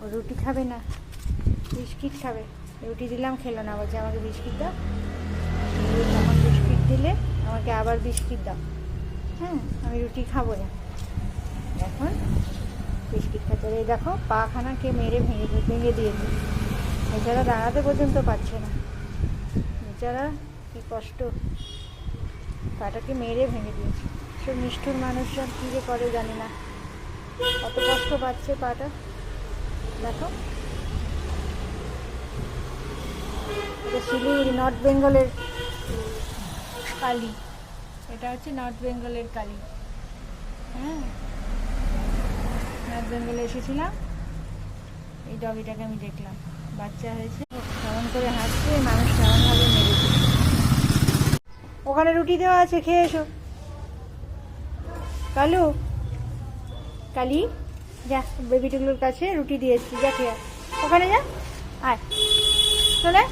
ও রুটি খাবে না, বিস্কিট খাবে। রুটি দিলাম, খেলো না, বলছে আমাকে বিস্কিট দাও। তখন বিস্কিট দিলে আমাকে আবার বিস্কিট দাও। হ্যাঁ, আমি রুটি খাবো না। এখন বিস্কিট খাচ্ছে। এই দেখো পাখানা কে মেরে ভেঙে দিয়েছে। বেচারা দাঁড়াতে পর্যন্ত পারছে না। বেচারা কি কষ্ট, পাটাকে মেরে ভেঙে দিয়েছে। সব নিষ্ঠুর মানুষরা কী যে করে জানি না, কত কষ্ট পাচ্ছে পাটা। দেখো, এটা শিলিগুড়ি নর্থ বেঙ্গলের কালী। এটা হচ্ছে নর্থ বেঙ্গলের কালী। হ্যাঁ, নর্থ বেঙ্গলে এসেছিলাম, এই ডগিটাকে আমি দেখলাম, বাচ্চা হয়েছে, কেমন করে হাসছে, মানুষ কেমনভাবে মেরেছে। ওখানে রুটি দেওয়া আছে, খেয়ে এসো। কালু, কালি, যা বেবিটুগুলোর কাছে রুটি দিয়েছি, যা খেয়ে ওখানে যা, আয় চলে।